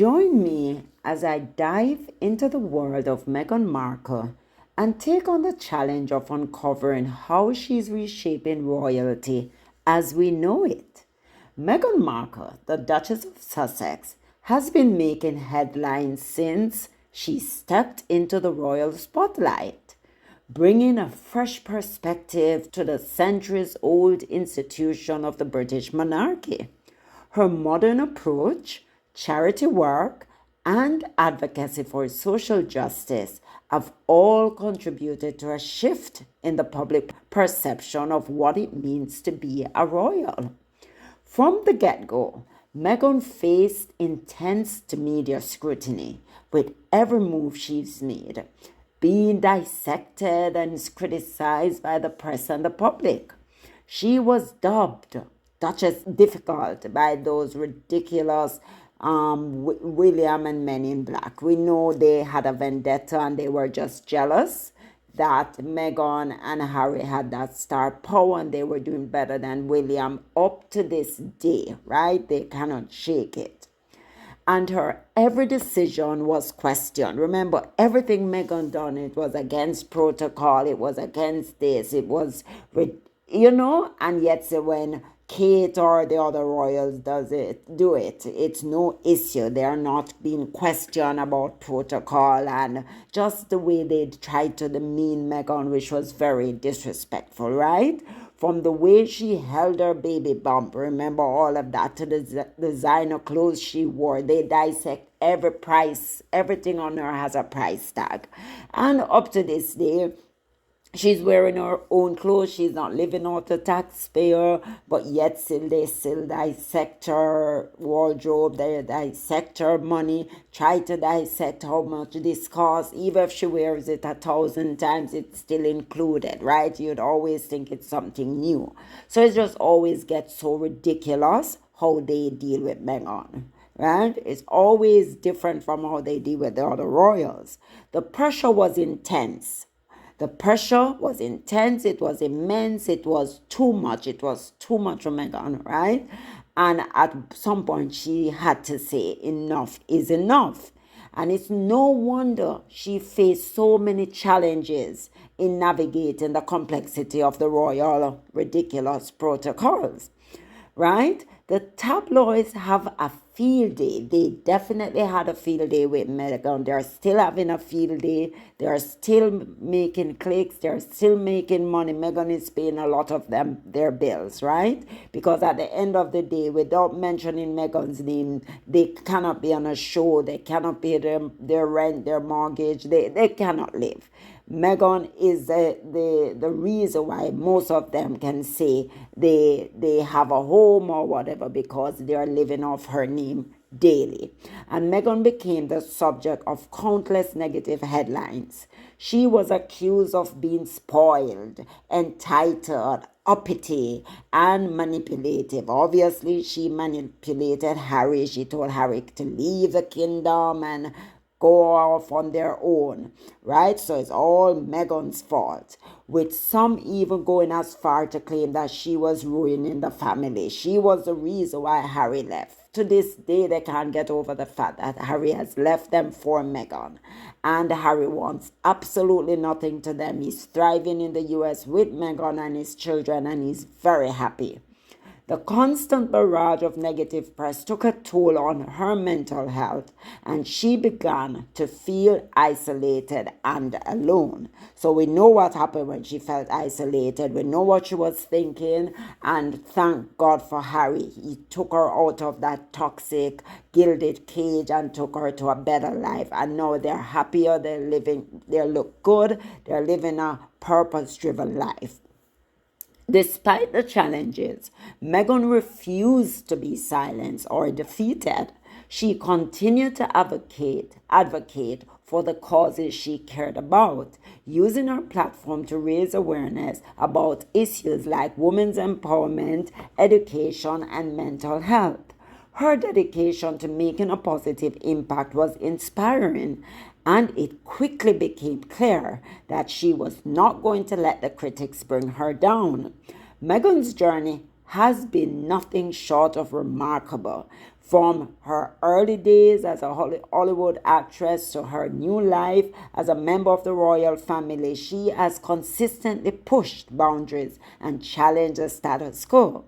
Join me as I dive into the world of Meghan Markle and take on the challenge of uncovering how she's reshaping royalty as we know it. Meghan Markle, the Duchess of Sussex, has been making headlines since she stepped into the royal spotlight, bringing a fresh perspective to the centuries-old institution of the British monarchy. Her modern approach, charity work, and advocacy for social justice have all contributed to a shift in the public perception of what it means to be a royal. From the get-go, Meghan faced intense media scrutiny with every move she's made, being dissected and criticized by the press and the public. She was dubbed Duchess Difficult by those ridiculous William and Men in Black. We know they had a vendetta and they were just jealous that Meghan and Harry had that star power and they were doing better than William up to this day, right? They cannot shake it. And her every decision was questioned. Remember, everything Meghan done, it was against protocol, it was against this, it was, and yet when Kate or the other royals do it, it's no issue. They are not being questioned about protocol and just the way they tried to demean Meghan, which was very disrespectful, right? From the way she held her baby bump, remember all of that, to the designer clothes she wore. They dissect every price, everything on her has a price tag. And up to this day, she's wearing her own clothes. She's not living off the taxpayer, but yet they still dissect her wardrobe. They dissect her money, try to dissect how much this costs. Even if she wears it 1,000 times, it's still included, right? You'd always think it's something new. So it just always gets so ridiculous how they deal with Meghan. Right? It's always different from how they deal with the other royals. The pressure was intense. The pressure was intense, it was immense, it was too much for Meghan, right? And at some point she had to say enough is enough. And it's no wonder she faced so many challenges in navigating the complexity of the royal ridiculous protocols, right? The tabloids have a field day. They definitely had a field day with Meghan. They're still having a field day. They're still making clicks. They're still making money. Meghan is paying a lot of them their bills, right? Because at the end of the day, without mentioning Meghan's name, they cannot be on a show. They cannot pay their rent, their mortgage. They cannot live. Meghan is the reason why most of them can say they have a home or whatever, because they are living off her name daily. And Meghan became the subject of countless negative headlines. She was accused of being spoiled, entitled, uppity, and manipulative. Obviously, she manipulated Harry. She told Harry to leave the kingdom and go off on their own, right? So it's all Meghan's fault, with some even going as far to claim that she was ruining the family. She was the reason why Harry left. To this day, they can't get over the fact that Harry has left them for Meghan. And Harry wants absolutely nothing to them. He's thriving in the US with Meghan and his children, and he's very happy. The constant barrage of negative press took a toll on her mental health, and she began to feel isolated and alone. So we know what happened when she felt isolated. We know what she was thinking, and thank God for Harry. He took her out of that toxic, gilded cage and took her to a better life. And now they're happier, they look good, they're living a purpose-driven life. Despite the challenges, Meghan refused to be silenced or defeated. She continued to advocate for the causes she cared about, using her platform to raise awareness about issues like women's empowerment, education, and mental health. Her dedication to making a positive impact was inspiring, and it quickly became clear that she was not going to let the critics bring her down. Meghan's journey has been nothing short of remarkable. From her early days as a Hollywood actress to her new life as a member of the royal family, she has consistently pushed boundaries and challenged the status quo.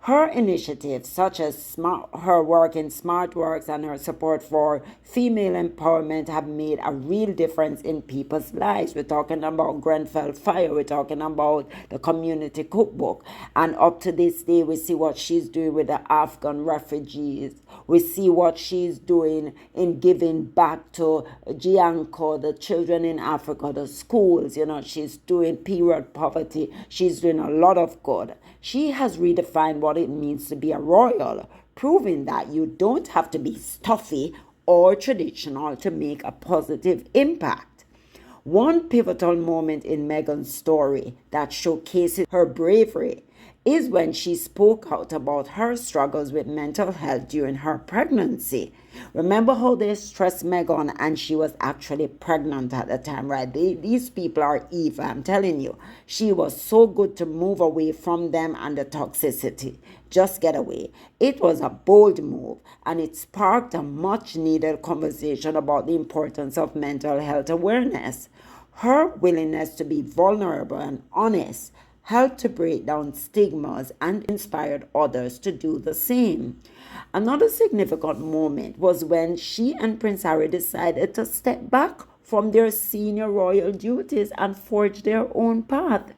Her initiatives, such as her work in Smart Works and her support for female empowerment, have made a real difference in people's lives. We're talking about Grenfell Fire, we're talking about the community cookbook. And up to this day, we see what she's doing with the Afghan refugees. We see what she's doing in giving back to Gianco, the children in Africa, the schools. She's doing period poverty. She's doing a lot of good. She has redefined what it means to be a royal, proving that you don't have to be stuffy or traditional to make a positive impact. One pivotal moment in Meghan's story that showcases her bravery is when she spoke out about her struggles with mental health during her pregnancy. Remember how they stressed Meghan, and she was actually pregnant at the time, right? These people are evil, I'm telling you. She was so good to move away from them and the toxicity. Just get away. It was a bold move, and it sparked a much needed conversation about the importance of mental health awareness. Her willingness to be vulnerable and honest helped to break down stigmas and inspired others to do the same. Another significant moment was when she and Prince Harry decided to step back from their senior royal duties and forge their own path.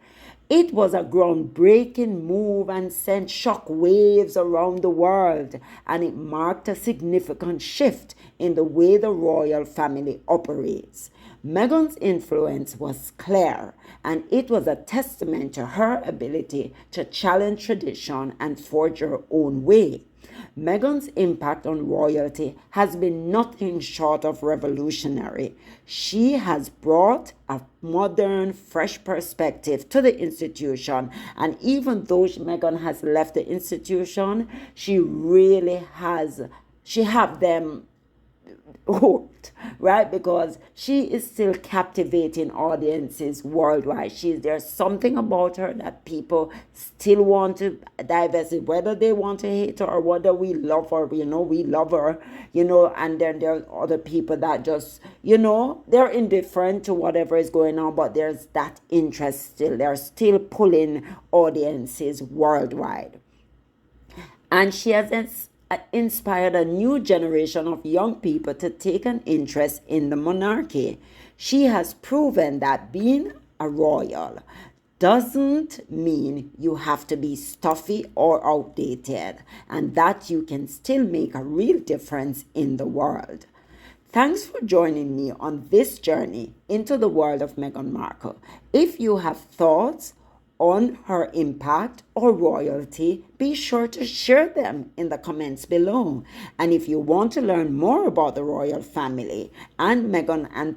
It was a groundbreaking move and sent shock waves around the world, and it marked a significant shift in the way the royal family operates. Meghan's influence was clear, and it was a testament to her ability to challenge tradition and forge her own way. Meghan's impact on royalty has been nothing short of revolutionary. She has brought a modern, fresh perspective to the institution, and even though Meghan has left the institution, she have them hooked, right? Because she is still captivating audiences worldwide. There's something about her that people still want to divest in, whether they want to hate her or whether we love her. We love her, and then there are other people that just, they're indifferent to whatever is going on, but there's that interest still. They're still pulling audiences worldwide. And she has inspired a new generation of young people to take an interest in the monarchy. She has proven that being a royal doesn't mean you have to be stuffy or outdated, and that you can still make a real difference in the world. Thanks for joining me on this journey into the world of Meghan Markle. If you have thoughts on her impact or royalty, be sure to share them in the comments below. And if you want to learn more about the royal family and Meghan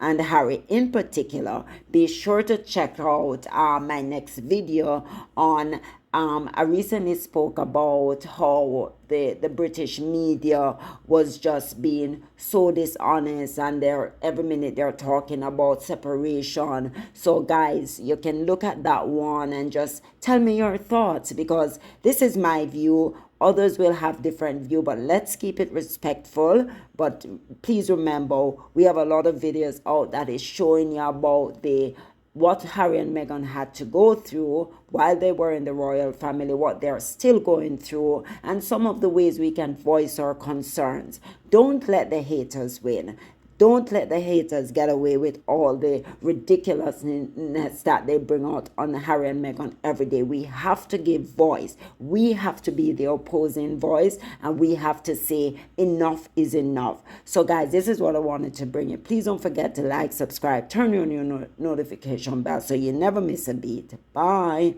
and Harry in particular, be sure to check out my next video on I recently spoke about how the British media was just being so dishonest, and every minute they're talking about separation. So guys, you can look at that one and just tell me your thoughts, because this is my view. Others will have different view, but let's keep it respectful. But please remember, we have a lot of videos out that is showing you about what Harry and Meghan had to go through while they were in the royal family, what they're still going through, and some of the ways we can voice our concerns. Don't let the haters win. Don't let the haters get away with all the ridiculousness that they bring out on Harry and Meghan every day. We have to give voice. We have to be the opposing voice, and we have to say enough is enough. So guys, this is what I wanted to bring you. Please don't forget to like, subscribe, turn on your notification bell so you never miss a beat. Bye.